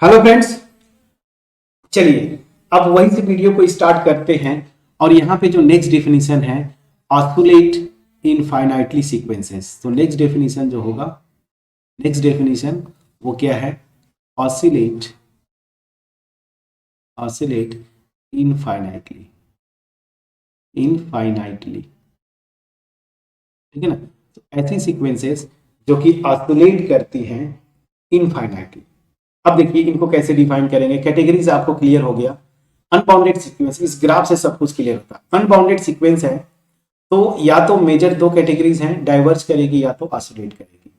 Hello friends, चलिए अब वहीं से वीडियो को स्टार्ट करते हैं। और यहाँ पे जो नेक्स्ट डेफिनेशन है, ऑस्कुलेट इनफाइनाइटली सीक्वेंसेस। तो नेक्स्ट डेफिनेशन जो होगा, नेक्स्ट डेफिनेशन वो क्या है? ऑसिलेट, ऑसिलेट इनफाइनाइटली, इनफाइनाइटली, ठीक है ना। तो ऐसी सीक्वेंसेस जो कि ऑसिलेट करती हैं इनफाइनाइटली। अब देखिए इनको कैसे डिफाइन करेंगे। कैटेगरीज आपको क्लियर हो गया। अनबाउंडेड सीक्वेंस, इस ग्राफ से सब कुछ क्लियर होता है। अनबाउंडेड सीक्वेंस है तो या तो मेजर दो कैटेगरीज हैं, डाइवर्स करेगी या तो ऑसिलेट करेगी।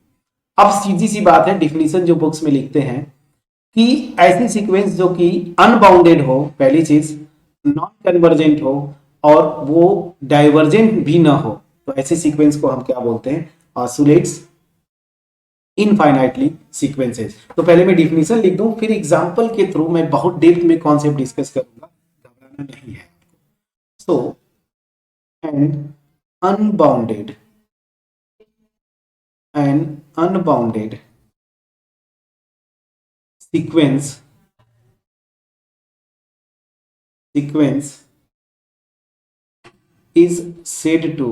अब सीधी सी बात है, डिफिनीशन जो बुक्स में लिखते हैं कि ऐसी सीक्वेंस जो कि अनबाउंडेड हो, पहली चीज नॉन कन्वर्जेंट हो और वो डाइवर्जेंट भी ना हो, तो ऐसी सीक्वेंस को हम क्या बोलते हैं? Oscillates infinitely sequences. तो पहले मैं डिफिनीशन लिख दूं, फिर एग्जांपल के थ्रू मैं बहुत डेप्थ में कॉन्सेप्ट डिस्कस करूंगा, घबराना नहीं है। So an unbounded, an unbounded sequence, sequence is said to,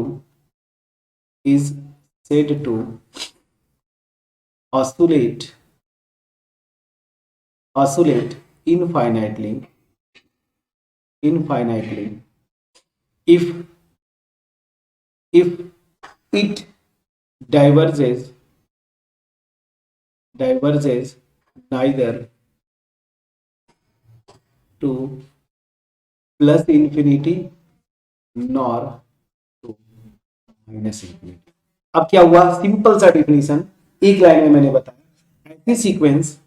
is said to oscillate, oscillate infinitely, infinitely if it diverges, diverges neither to plus infinity nor to minus infinity. अब क्या हुआ? Simple सा definition एक line में मैंने बताया। ऐसी sequence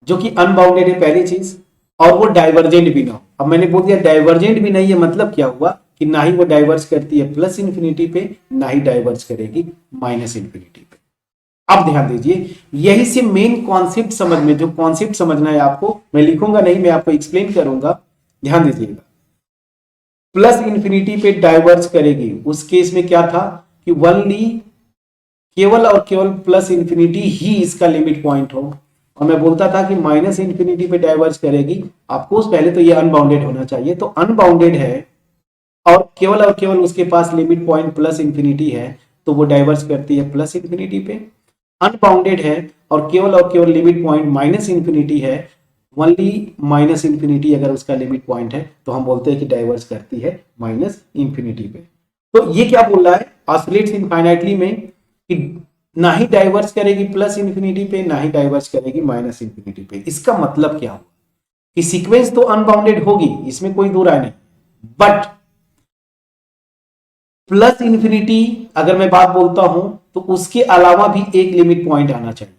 जो कि अनबाउंडेड है, पहली चीज, और वो डाइवर्जेंट भी ना हो। अब मैंने बोल दिया डाइवर्जेंट भी नहीं है, मतलब क्या हुआ कि ना ही वो डाइवर्स करती है प्लस इंफिनिटी पे, ना ही डाइवर्स करेगी माइनस इंफिनिटी पे। अब ध्यान दीजिए, यही से मेन कॉन्सेप्ट समझ में, जो कॉन्सेप्ट समझना है आपको, मैं लिखूंगा नहीं, मैं आपको एक्सप्लेन करूंगा, ध्यान दीजिएगा। प्लस इंफिनिटी पे डाइवर्स करेगी, उस केस में क्या था कि ओनली, केवल और केवल प्लस इंफिनिटी ही इसका लिमिट पॉइंट हो। और मैं बोलता था कि माइनस इंफिनिटी पे डाइवर्स करेगी, आपको पहले तो ये अनबाउंडेड होना चाहिए। तो अनबाउंडेड है और केवल उसके पास लिमिट पॉइंट प्लस इंफिनिटी है, तो वो डाइवर्स करती है प्लस इंफिनिटी पे। अनबाउंडेड है और केवल लिमिट पॉइंट माइनस इंफिनिटी है, ओनली माइनस इंफिनिटी अगर उसका लिमिट पॉइंट है, तो हम बोलते हैं कि डाइवर्स करती है माइनस इंफिनिटी पे। तो ये क्या बोल रहा है ऑसिलेट्स इनफाइनाइटली में, कि ना ही डाइवर्स करेगी प्लस इंफिनिटी पे, ना ही डाइवर्स करेगी माइनस इंफिनिटी पे। इसका मतलब क्या हुआ कि सीक्वेंस तो अनबाउंडेड होगी, इसमें कोई दो राय नहीं, बट प्लस इंफिनिटी अगर मैं बात बोलता हूं तो उसके अलावा भी एक लिमिट पॉइंट आना चाहिए।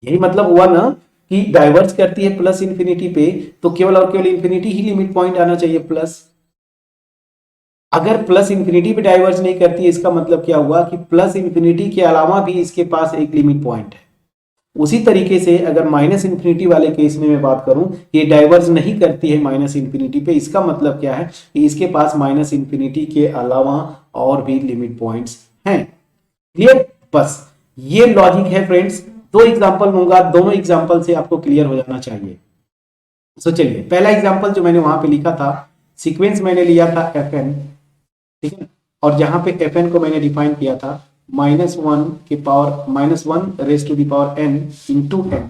यही मतलब हुआ ना कि डाइवर्स करती है प्लस इंफिनिटी पे, तो केवल और केवल इंफिनिटी ही लिमिट पॉइंट आना चाहिए प्लस। अगर प्लस इंफिनिटी पे डाइवर्स नहीं करती है, इसका मतलब क्या हुआ कि प्लस इंफिनिटी के अलावा भी इसके पास एक लिमिट पॉइंट है। उसी तरीके से अगर माइनस इंफिनिटी वाले केस में मैं बात करूं, ये डाइवर्स नहीं करती है माइनस इंफिनिटी पे, इसका मतलब क्या है कि इसके पास माइनस इंफिनिटी के अलावा और भी लिमिट पॉइंट्स हैं। क्लियर? बस ये लॉजिक है फ्रेंड्स। दो एग्जांपल दूंगा, दोनों एग्जांपल से आपको क्लियर हो जाना चाहिए। सो चलिए, पहला एग्जांपल जो मैंने वहां पे लिखा था, सीक्वेंस मैंने लिया था एफ एन, ठीक है, और जहां पे एफ एन को मैंने डिफाइन किया था -1 के power -1 raise to the power n into N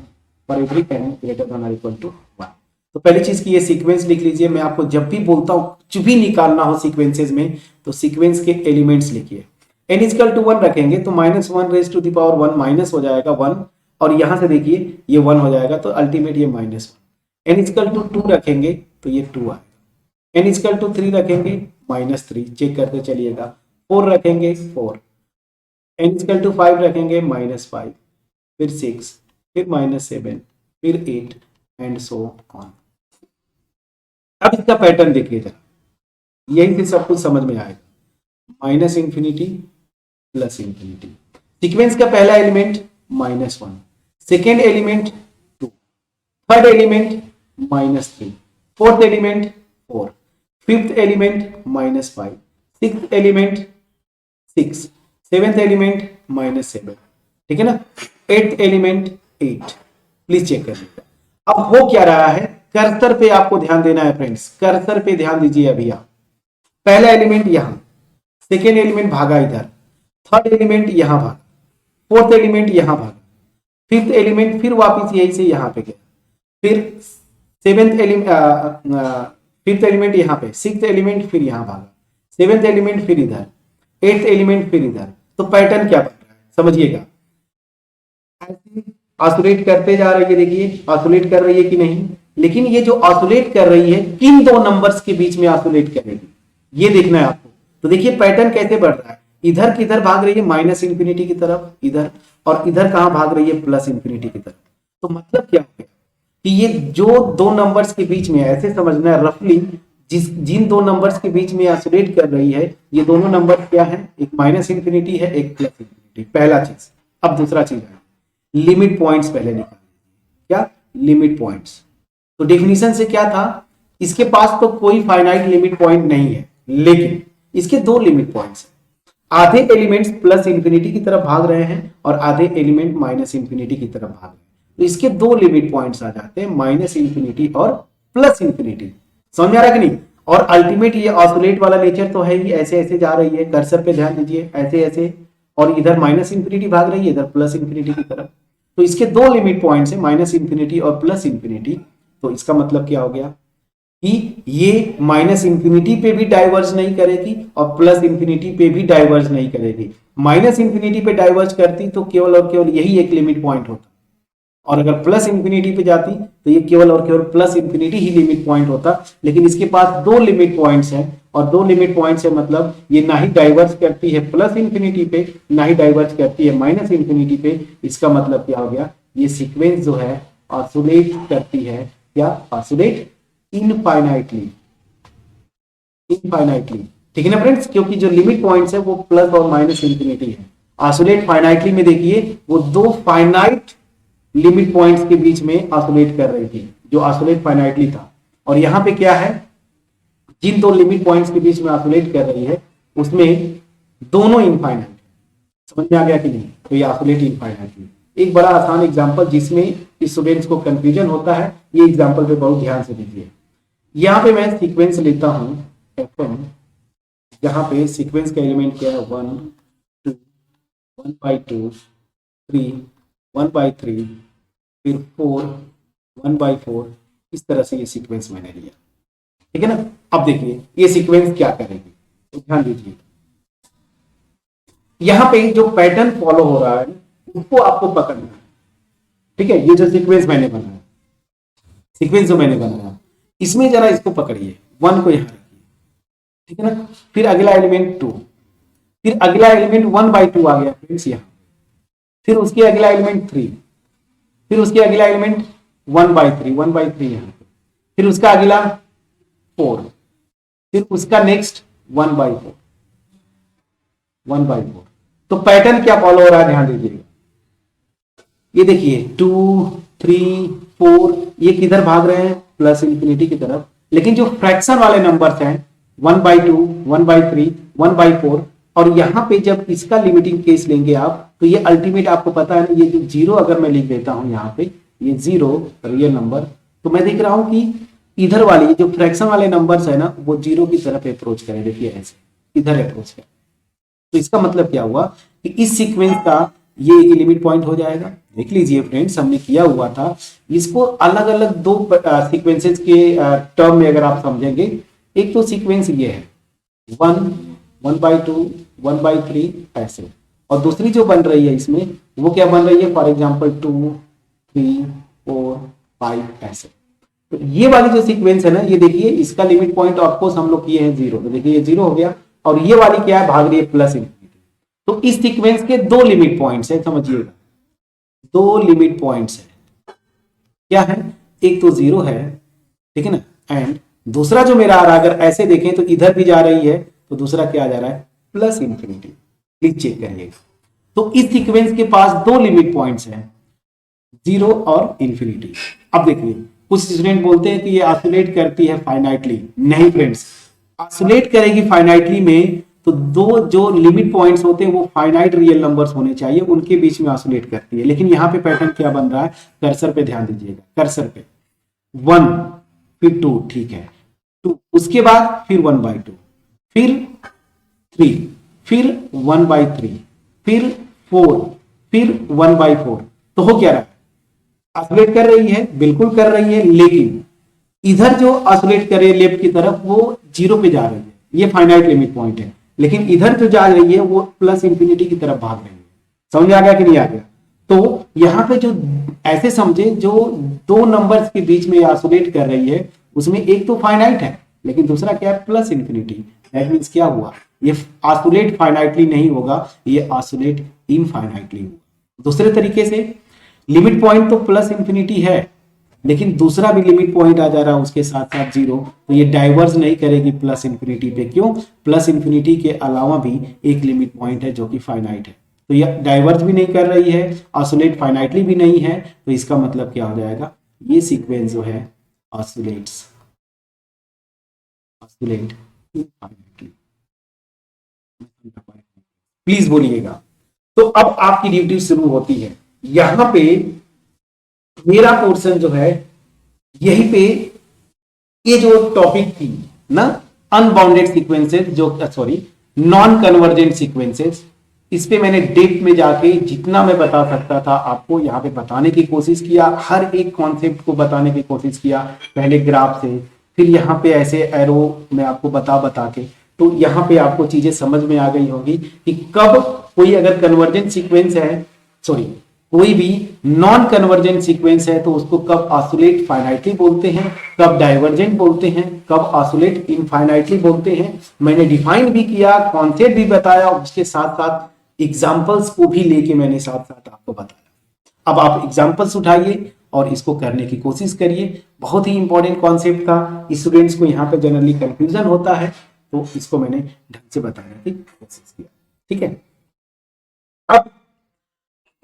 for every n greater than और इक्वल टू 1। तो पहली चीज की ये सीक्वेंस लिख लीजिए। मैं आपको जब भी बोलता हूं कुछ भी निकालना हो सीक्वेंसेस में, तो सीक्वेंस के एलिमेंट्स लिखिए। n इक्वल टू 1 रखेंगे तो -1 raise to the power 1 minus हो जाएगा 1, और यहां से देखिए ये 1 हो जाएगा, तो अल्टीमेट ये -1। n इक्वल टू 2 रखेंगे तो ये 2 आएगा। n इक्वल टू 3 रखेंगे -3, चेक करते चलिएगा। 4 रखेंगे 4, n इक्वल टू 5 रखेंगे -5, फिर 6, फिर -7, फिर 8 एंड सो ऑन। अब इसका पैटर्न देखिए जरा, यही से सब कुछ समझ में आएगा। Minus infinity plus infinity, sequence का पहला element -1, second element 2, third element -3, fourth element 4, fifth element -5, sixth element 6, seventh element -7, ठीक है ना, एट्थ एलिमेंट 8। प्लीज चेक करिएगा। अब हो क्या रहा है, कर्सर पे आपको ध्यान देना है फ्रेंड्स, कर्सर पे ध्यान दीजिए अभी आप। पहला एलिमेंट यहां, सेकेंड एलिमेंट भागा इधर, थर्ड एलिमेंट यहां भागा, फोर्थ एलिमेंट यहां भागा, फिफ्थ एलिमेंट फिर वापस यही से यहां पे गया, फिर सेवेंथ एलिमेंट, फिफ्थ एलिमेंट यहां पे, सिक्स्थ एलिमेंट फिर यहां भागा, सेवेंथ एलिमेंट फिर इधर, एट्थ एलिमेंट फिर इधर। तो पैटर्न क्या बन रहा है समझिएगा, ऑसिलेट करते जा रही है, देखिए ऑसिलेट कर रही है कि नहीं, लेकिन ये जो ऑसिलेट कर रही है किन दो नंबर्स के बीच में ऑसिलेट करेगी, ये देखना है आपको। तो देखिए पैटर्न कैसे बढ़ रहा है, इधर किधर भाग रही है माइनस इंफिनिटी की तरफ इधर, और इधर कहां भाग रही है प्लस इंफिनिटी की तरफ। तो मतलब क्या हो गया कि ये जो दो नंबर्स के बीच में, ऐसे समझना है रफली, जिन दो नंबर्स के बीच में ऑसिलेट कर रही है, ये दोनों नंबर क्या है, एक माइनस इंफिनिटी है, एक प्लस इंफिनिटी, पहला चीज। अब दूसरा चीज है लिमिट पॉइंट्स पहले निकाल, क्या लिमिट पॉइंट्स। तो डेफिनेशन से क्या था, इसके पास तो कोई फाइनाइट लिमिट पॉइंट नहीं है, लेकिन इसके दो लिमिट पॉइंट्स हैं। आधे एलिमेंट्स प्लस इंफिनिटी की तरफ भाग रहे हैं और आधे एलिमेंट माइनस इंफिनिटी की तरफ भाग रहे हैं। तो इसके दो लिमिट पॉइंट्स आ जाते हैं, माइनस इंफिनिटी और प्लस इंफिनिटी। समझ में आ रहा है कि नहीं। और अल्टीमेट ये ऑसिलेट वाला नेचर तो है ही, ऐसे ऐसे जा रही है, कर्सर पे ध्यान दीजिए, ऐसे ऐसे, और इधर माइनस इंफिनिटी भाग रही है, इधर प्लस इंफिनिटी की तरफ। तो इसके दो लिमिट पॉइंट्स है, माइनस इंफिनिटी और प्लस इंफिनिटी। तो इसका मतलब क्या हो गया कि ये माइनस इंफिनिटी पे भी डाइवर्ज नहीं करेगी और प्लस इंफिनिटी पे भी डाइवर्ज नहीं करेगी। माइनस इंफिनिटी पे डाइवर्ज करती तो केवल और केवल यही एक लिमिट पॉइंट होता, और अगर प्लस इंफिनिटी पे जाती तो ये केवल और केवल प्लस इंफिनिटी ही लिमिट पॉइंट होता। लेकिन इसके पास दो लिमिट पॉइंट्स हैं, और दो लिमिट पॉइंट्स है मतलब ये ना ही डाइवर्ज करती है प्लस इंफिनिटी पे, ना ही डाइवर्ज करती है माइनस इंफिनिटी पे। इसका मतलब क्या हो गया, ये सीक्वेंस जो है ऑसिलेट करती है, क्या ऑसिलेट इनफाइनाइटली, इनफाइनाइटली, ठीक है ना फ्रेंड्स, क्योंकि जो लिमिट पॉइंट्स है वो प्लस और माइनस इंफिनिटी है। ऑसिलेट फाइनाइटली में देखिए वो दो फाइनाइट लिमिट पॉइंट्स के बीच में ऑसिलेट कर रही थी, जो ऑसिलेट फाइनाइटली था। और यहां पे क्या है, जिन दो लिमिट पॉइंट्स के बीच में ऑसिलेट कर रही है उसमें दोनों इनफाइनाइट। समझ में आ गया कि नहीं। तो ये ऑसिलेट इनफाइनाइटली। एक बड़ा आसान एग्जांपल जिसमें स्टूडेंट्स को कंफ्यूजन होता है, ये एग्जांपल पे बहुत ध्यान से दीजिए। यहां पे मैं सीक्वेंस लेता हूं fn, जहां पे सीक्वेंस का एलिमेंट क्या है 1 2 1/2 3 1/3 फिर 4 1/4, इस तरह से ये सीक्वेंस मैंने लिया, ठीक है ना। अब देखिए ये सीक्वेंस क्या करेगी, तो ध्यान दीजिए यहां पे जो पैटर्न फॉलो हो रहा है उसको आपको पकड़ना है, ठीक है। ये जो सीक्वेंस मैंने बनाया, सीक्वेंस जो मैंने बनाया, इसमें जरा इसको पकड़िए, 1 को यहां रखिए, ठीक है ना। फिर अगला एलिमेंट 2, फिर अगला एलिमेंट 1/2 आ गया फ्रेंड्स यहां, फिर उसके अगला एलिमेंट 3, फिर उसके अगला एलिमेंट 1/3 यहां पे, फिर उसका अगला 4, फिर उसका नेक्स्ट 1/4। तो पैटर्न क्या फॉलो हो रहा है ध्यान दीजिएगा, ये देखिए 2 3 4 ये किधर भाग रहे हैं प्लस इंफिनिटी की तरफ। लेकिन जो फ्रैक्शन वाले नंबर्स हैं 1/2 1/3 1/4, और यहां पे जब इसका लिमिटिंग केस लेंगे आप, तो ये अल्टीमेट आपको पता है ना, ये जो 0 अगर मैं लिख देता हूं यहाँ पे, ये 0 रियल नंबर, तो मैं देख रहा हूं कि इधर वाली जो फ्रैक्शन वाले नंबर्स है ना वो 0 की तरफ अप्रोच करें, देखिए ऐसे इधर अप्रोच करें। तो इसका मतलब क्या हुआ कि इस सीक्वेंस का ये एक लिमिट पॉइंट हो जाएगा। देख लीजिए फ्रेंड्स, हमने किया हुआ था इसको अलग अलग दो सीक्वेंसेस के टर्म में अगर आप समझेंगे। एक तो सीक्वेंस ये है 1 1/2 1/3 ऐसे, और दूसरी जो बन रही है इसमें वो क्या बन रही है, फॉर एग्जांपल 2 3 4 5 ऐसे। तो ये वाली जो सीक्वेंस है ना, ये देखिए इसका लिमिट पॉइंट ऑफकोर्स हम लोग किए हैं 0, तो देखिए ये 0 हो गया, और ये वाली क्या है भाग रही है प्लस इंफिनिटी। तो इस सीक्वेंस के दो लिमिट पॉइंट्स है, समझिएगा दो लिमिट पॉइंट्स है, क्या है, एक तो 0 है, ठीक है ना, एंड दूसरा जो मेरा आ रहा है अगर ऐसे देखें तो इधर भी जा रही है, तो दूसरा क्या जा रहा है प्लस इंफिनिटी। प्लीज चेक करिएगा। तो इस सीक्वेंस के पास दो लिमिट पॉइंट्स हैं 0 और इंफिनिटी। अब देखिए कुछ स्टूडेंट बोलते हैं कि ये ऑसिलेट करती है फाइनाइटली। नहीं फ्रेंड्स, ऑसिलेट करेगी फाइनाइटली में तो दो जो लिमिट पॉइंट्स होते हैं वो फाइनाइट रियल नंबर्स होने चाहिए, उनके बीच में ऑसिलेट करती है। लेकिन यहाँ पे पैटर्न क्या बन रहा है, कर्सर पे ध्यान दीजिएगा, कर्सर पे 1, फिर 2, ठीक है 2, उसके बाद फिर 1/2, फिर 3, फिर 1/3, फिर 4, फिर 1/4। तो हो क्या रहा है, ऑसिलेट कर रही है, बिल्कुल कर रही है, लेकिन इधर जो ऑसिलेट करे लेफ्ट की तरफ वो 0 पे जा रही है, ये फाइनाइट लिमिट पॉइंट है। लेकिन इधर जो जा रही है वो प्लस इंफिनिटी की तरफ भाग रही है। समझ में आ गया कि नहीं आ गया? तो यहाँ पे जो ऐसे समझे, जो दो नंबर्स के बीच में ऑसिलेट कर रही है उसमें एक तो फाइनाइट है लेकिन दूसरा क्या है, प्लस इंफिनिटी। दैट मींस क्या हुआ, ये ऑसिलेट फाइनाइटली नहीं होगा, ये ऑसिलेट इनफाइनाइटली होगा। दूसरे तरीके से लिमिट पॉइंट तो प्लस इंफिनिटी है, लेकिन दूसरा भी लिमिट पॉइंट आ जा रहा है उसके साथ साथ 0, तो ये डाइवर्स नहीं करेगी प्लस इंफिनिटी पे। क्यों? प्लस इंफिनिटी के अलावा भी एक लिमिट पॉइंट है जो कि फाइनाइट है, तो ये डाइवर्स भी नहीं कर रही है, ऑसिलेट फाइनाइटली भी नहीं है। तो इसका मतलब क्या हो जाएगा, ये सीक्वेंस जो है ऑसिलेट इनफाइनाइटली। प्लीज बोलिएगा। तो अब आपकी ड्यूटी शुरू होती है। यहां पे मेरा पोर्शन जो है, यहीं पे ये जो टॉपिक थी ना, अनबाउंडेड सीक्वेंसेस, जो सॉरी नॉन कन्वर्जेंट सीक्वेंसेस, इस पे मैंने डेप्थ में जाके जितना मैं बता सकता था आपको यहाँ पे बताने की कोशिश किया, हर एक कॉन्सेप्ट को बताने की कोशिश किया, पहले ग्राफ से, फिर यहाँ पे ऐसे एरो मैं आपको बता के, तो यहाँ पे आपको चीजें समझ में आ गई होगी कि कब कोई अगर कन्वर्जेंट सीक्वेंस है, सॉरी कोई भी नॉन कन्वर्जेंट सीक्वेंस है तो उसको कब ऑसिलेट फाइनाइटली बोलते हैं, कब डाइवर्जेंट बोलते हैं, कब ऑसिलेट इनफाइनाइटली बोलते हैं। मैंने डिफाइन भी किया, कॉन्सेप्ट भी बताया, उसके साथ साथ एग्जाम्पल्स को भी लेके मैंने साथ साथ आपको बताया। अब आप एग्जाम्पल्स उठाइए और इसको करने की कोशिश करिए। बहुत ही इंपॉर्टेंट कॉन्सेप्ट था, स्टूडेंट्स को यहाँ पे जनरली कंफ्यूजन होता है, तो इसको मैंने ढंग से बताने की कोशिश किया। ठीक है, अब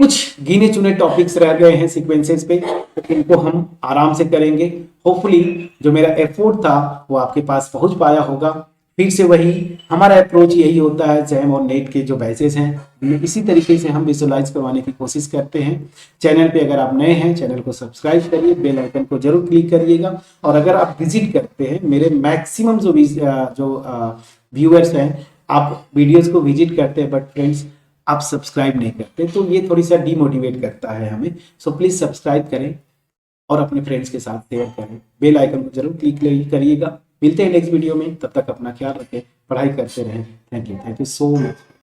कुछ गिने चुने टॉपिक्स रह गए हैं सीक्वेंसेस पे, तो इनको हम आराम से करेंगे। होपफुली जो मेरा एफर्ट था वो आपके पास पहुंच पाया होगा। फिर से वही हमारा अप्रोच यही होता है, जैम और नेट के जो बैचेस हैं इसी तरीके से हम विजुअलाइज करवाने की कोशिश करते हैं। चैनल पे अगर आप नए हैं, चैनल को सब्सक्राइब करिए, बेल आइकन को जरूर क्लिक करिएगा। और अगर आप विजिट करते हैं, मेरे मैक्सिमम जो व्यूअर्स हैं, आप वीडियोज को विजिट करते हैं बट फ्रेंड्स आप सब्सक्राइब नहीं करते, तो ये थोड़ी सा डीमोटिवेट करता है हमें। सो प्लीज सब्सक्राइब करें और अपने फ्रेंड्स के साथ शेयर करें, बेल आइकन को जरूर क्लिक करिएगा। मिलते हैं नेक्स्ट वीडियो में, तब तक अपना ख्याल रखें, पढ़ाई करते रहें। Thank you so much.